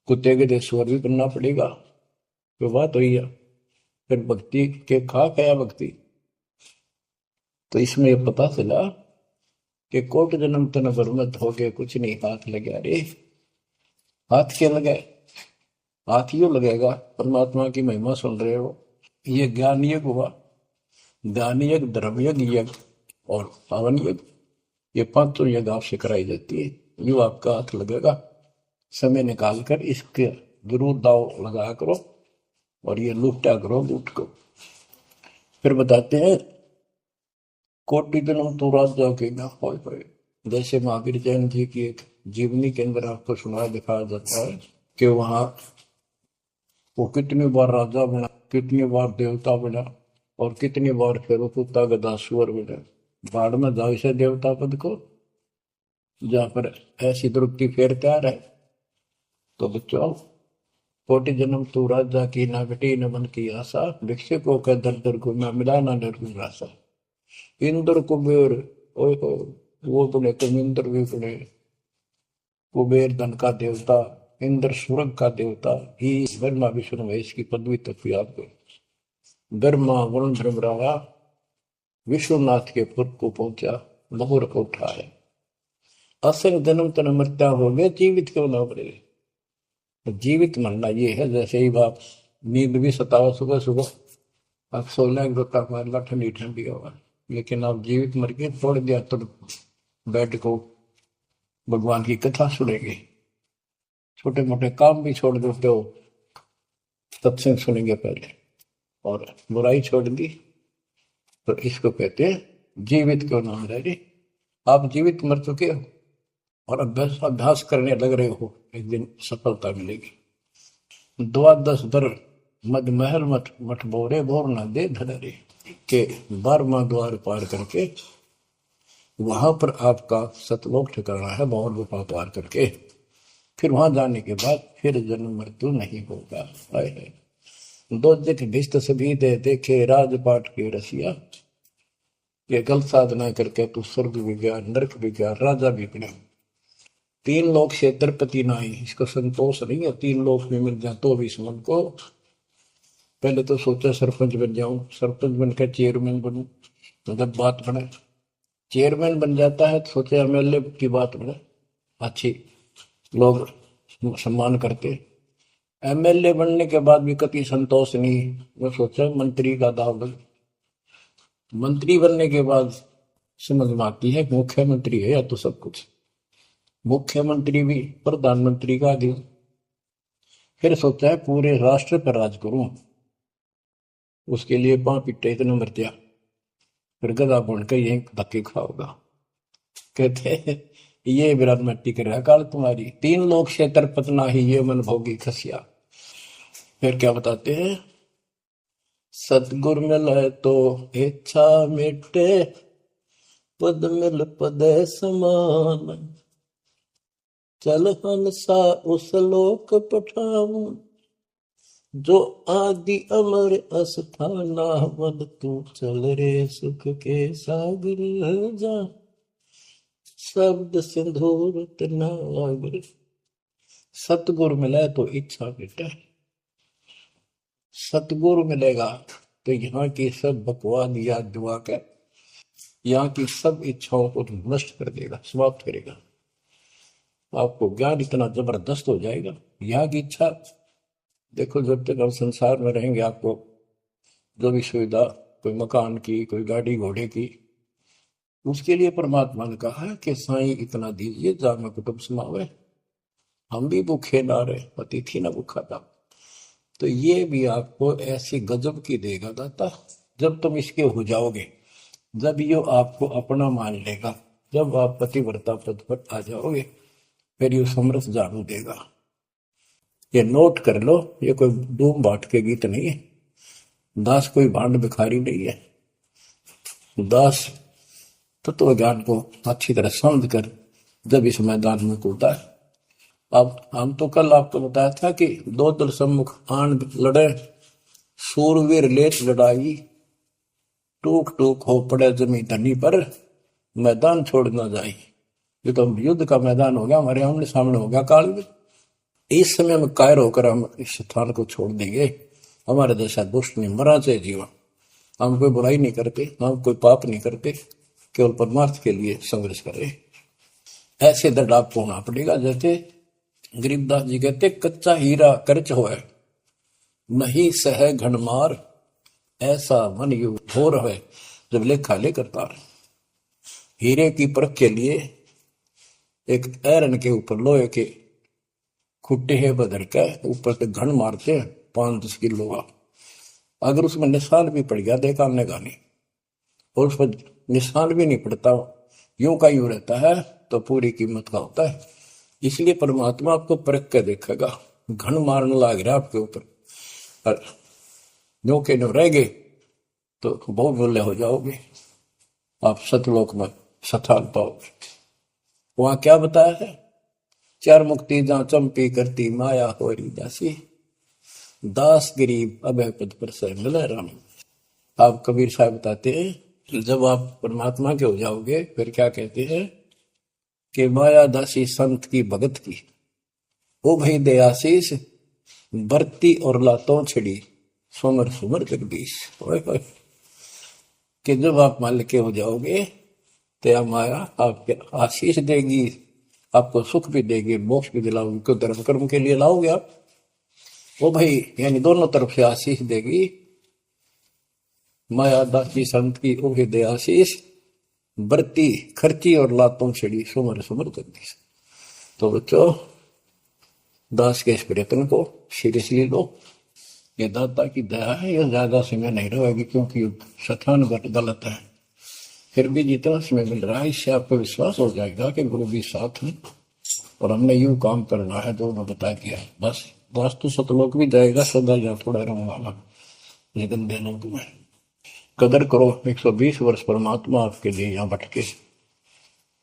कुत्ते के देश स्वर भी बनना पड़ेगा। तो बात हुई है, फिर भक्ति के खाक है भक्ति। तो इसमें यह पता चला कि कोट जन्म तन बरमत हो गए, कुछ नहीं हाथ लगे रे। हाथ क्या लगे? हाथ यूं लगेगा, परमात्मा की महिमा सुन रहे हो, ये ज्ञान यज्ञ हुआ। ज्ञान यज्ञ, धर्म यज्ञ और पावन यज्ञ, ये पांचों यज्ञ आपसे कराई जाती है। यूं आपका हाथ लगेगा समय निकाल कर इसके जरूर दाव लगा करो और ये लूटा करो लूट को। फिर बताते हैं कोटि जन्म तो राजा के ना होए। जैसे महावीर जैन जी की एक जीवनी के अंदर आपको सुना दिखाया जाता है कि वहां वो कितनी बार राजा बना, कितनी बार देवता बना और कितनी बार फिर वो कुत्ता गधा सुअर बना। बाढ़ में जाओ इसे देवता पद को, जहां पर ऐसी दुर्गति फेर तैयार है। तो बच्चों, कोटि जन्म तू राजा की ना घटी न मन की आशा, भिक्षु को कह दर दर को मैं मिला ना निर्गुण राशा। इंद्र कुबेर ओए वो बने, तुम इंद्र भी बने, कुबेर धन का देवता, इंद्र स्वर्ग का देवता ही, ब्रह्मा विष्णु महेश की पदवी तक भी आपको ब्रह्मा वरुण ब्रह्मरावा विश्वनाथ के पुर को पहुंचा, बहुर को उठाया। असल जन्म तन मृत्या हो गए, जीवित क्यों ना बने। जीवित मरना ये है जैसे ही बाप नींद भी सतावा सुबह सुबह, आप सोलह गोता मारना ठंडी ठंडी होगा, लेकिन आप जीवित मर के छोड़ दिया तो बेड को भगवान की कथा सुनेंगे, छोटे मोटे काम भी छोड़ देते हो, सत्संग सुनेंगे पहले, और बुराई छोड़ दी तो इसको कहते हैं जीवित क्यों ना रहे। आप जीवित मर चुके हो और अभ्यास करने लग रहे हो, एक दिन सफलता मिलेगी। द्वादश दर मद महल मठ मठ बोरे बोर न दे धरे के 12वां द्वार पार करके वहां पर आपका सतलोक ठिकाना है, बहुत गुफा पार करके फिर वहां जाने के बाद फिर जन्म मृत्यु नहीं होगा। है दो दिख भिष्ट सभी दे देखे राजपाट के रसिया, ये गलत साधना करके तू स्वर्ग भी गया, नरक भी गया, राजा भी बना। 3 लोक से द्रपति नाही, इसको संतोष नहीं है, 3 लोक में मिल जाए तो भी इस मन को। पहले तो सोचा सरपंच बन जाऊं, सरपंच बनकर चेयरमैन बनूं, तो जब बात बने चेयरमैन बन जाता है तो सोचे एमएलए की बात बने, अच्छी लोग सम्मान करते। एमएलए बनने के बाद भी कभी संतोष नहीं, मैं सोचा मंत्री का दाव लग। मंत्री बनने के बाद समझ में आती है मुख्यमंत्री है या तो सब कुछ, मुख्यमंत्री भी प्रधानमंत्री का अधिक। फिर सोचा है पूरे राष्ट्र पर राज करूं, उसके लिए पांव पिट्टे इतने मर दिया, फिर गधा बन के यही धक्के खाओगा। कहते ये विराट मट्टी कर रहा काल तुम्हारी, 3 लोग क्षेत्र पतना ही ये मन भोगी खसिया। फिर क्या बताते हैं, सतगुर मिले तो इच्छा मिटे, पद मिल पद समान, चल हंसा उस लोक पठाऊं, जो आदि अमर अस्थाना, मन तू चल रे सुख के सागर जा, शब्द सिंधुर नागर। सतगुरु मिले तो इच्छा मिटे, सतगुरु मिलेगा तो यहाँ की सब बकवाद याद दुआ के यहाँ की सब इच्छाओं को नष्ट कर देगा, समाप्त करेगा। आपको ज्ञान इतना जबरदस्त हो जाएगा। यहाँ की इच्छा देखो, जब तक हम संसार में रहेंगे आपको जो भी सुविधा, कोई मकान की, कोई गाड़ी घोड़े की, उसके लिए परमात्मा ने कहा है कि साईं इतना दीजिए जामे कुटुंब समावे, हम भी भूखे ना रहे, अतिथि ना भूखा था। तो ये भी आपको ऐसी गजब की देगा दाता, जब तुम इसके हो जाओगे, जब ये आपको अपना मान लेगा, जब आप पतिव्रता पद पर आ जाओगे, फिर ये समरस झाड़ू देगा। ये नोट कर लो, ये कोई डूम बाट के गीत नहीं है, दास कोई भांड भिखारी नहीं है। दास तत्व ज्ञान को अच्छी तरह समझ कर जब इस मैदान में कूदा है। अब हम तो कल आपको बताया था कि 2 दल सम्मुख आन लड़े, सूरवीर लेत लड़ाई, टूक टूक हो पड़े जमी धनी पर, मैदान छोड़ ना जाए। ये तो युद्ध का मैदान हो गया, हमारे आमने सामने हो गया काल में। इस समय में कायर होकर हम इस स्थान को छोड़ देंगे, हमारे जैसा दुष्ट नहीं मरा चाहे जीवन। हम कोई बुराई नहीं करते, हम कोई पाप नहीं करते, केवल परमार्थ के लिए संघर्ष कर रहे। ऐसे दृढ़ आपको होना पड़ेगा। जैसे गरीबदास जी कहते, कच्चा हीरा कर्च होए, नहीं सह घनमार, ऐसा मन यू हो रहे जब लेखा ले करता है। हीरे की परख के लिए एक ऐरन के ऊपर लोहे के खुट्टे है बदर का ऊपर से घन मारते हैं 5-10 किलो का। अगर उसमें निशान भी पड़ गया देखा हमने गानी, और उस पर निशान भी नहीं पड़ता, यूं का यूं रहता है, तो पूरी कीमत का होता है। इसलिए परमात्मा आपको परख के देखेगा। घन मारने लग रहा आपके ऊपर, और यूं के यूं रह गए तो बहुत मूल्य हो जाओगे, आप सतलोक में स्थान पाओगे। वहां क्या बताया है, चार मुक्ति जहां चंपी करती माया होरी दासी, दास गरीब अभय पद पर से मिले राम। आप कबीर साहब बताते हैं जब आप परमात्मा के हो जाओगे फिर क्या कहते हैं कि माया दासी संत की भगत की, ओ भाई दे आशीष बरती और लातों छिड़ी, सुमर सुमर जगदीश। कि जब आप मान के हो जाओगे तो माया आपके आशीष देगी, आपको सुख भी देगी, मोक्ष भी दिलाओगी, क्यों धर्म कर्म के लिए लाओगे आप, वो भाई यानी दोनों तरफ से आशीष देगी। माया दासी संत की ओहे दे आशीष बरती खर्ची और लातों छिड़ी, सुमर सुमर जगदीश। तो बच्चों दास के इस प्रयत्न को सीरियसली लो, ये दाता की दया है, ये ज्यादा समय नहीं रहेगी क्योंकि स्थान गलत है। फिर भी जितना समय मिल रहा है इससे आपको विश्वास हो जाएगा कि गुरु भी साथ है और हमने यूं काम करना है जो उन्होंने बता दिया। बस वास्तु सतलोक भी जाएगा, सदा जा थोड़ा रहूंगा लेकिन देनों में कदर करो। 120 वर्ष परमात्मा आपके लिए यहाँ भटके,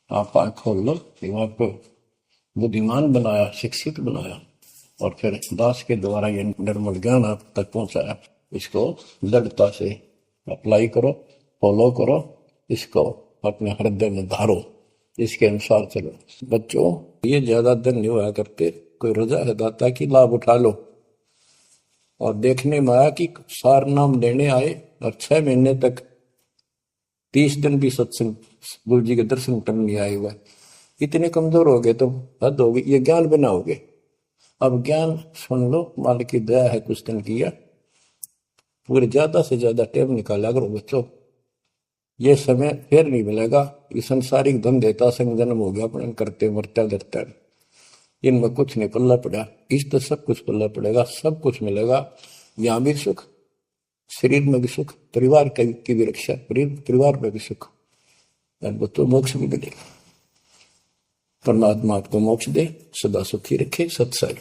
आप आंख खोल लो, आपको बुद्धिमान बनाया, शिक्षित बनाया, और फिर दास के द्वारा ये निर्मल ज्ञान आप तक पहुंचाया। इसको दृढ़ता से अप्लाई करो, फॉलो करो, इसको अपने हृदय में धारो, इसके अनुसार चलो। बच्चों ये ज्यादा दिन नहीं हुआ करते, कोई रजा है दाता की लाभ उठा लो। और देखने में आया कि सार नाम लेने आए और 6 महीने तक 30 दिन भी सत्संग गुरु जी के दर्शन करने नहीं आए हुआ, इतने कमजोर हो गए तो हद हो गई। ये ज्ञान बनाओगे, अब ज्ञान सुन लो, मालिक की दया है कुछ दिन किया, पूरे ज्यादा से ज्यादा टाइम निकाला करो बच्चों, ये समय फिर नहीं मिलेगा। ये संसारिक धन देता संग जन्म हो गया अपने करते मरता डरता, इनमें कुछ नहीं पल्ला पड़ा, इस तो सब कुछ पल्ला पड़ेगा, सब कुछ मिलेगा, यहाँ भी सुख, शरीर में भी सुख, परिवार की भी रक्षा, परिवार में भी सुख, बच्चों मोक्ष भी मिलेगा। परमात्मा आपको मोक्ष दे, सदा सुखी रखे। सत्संग।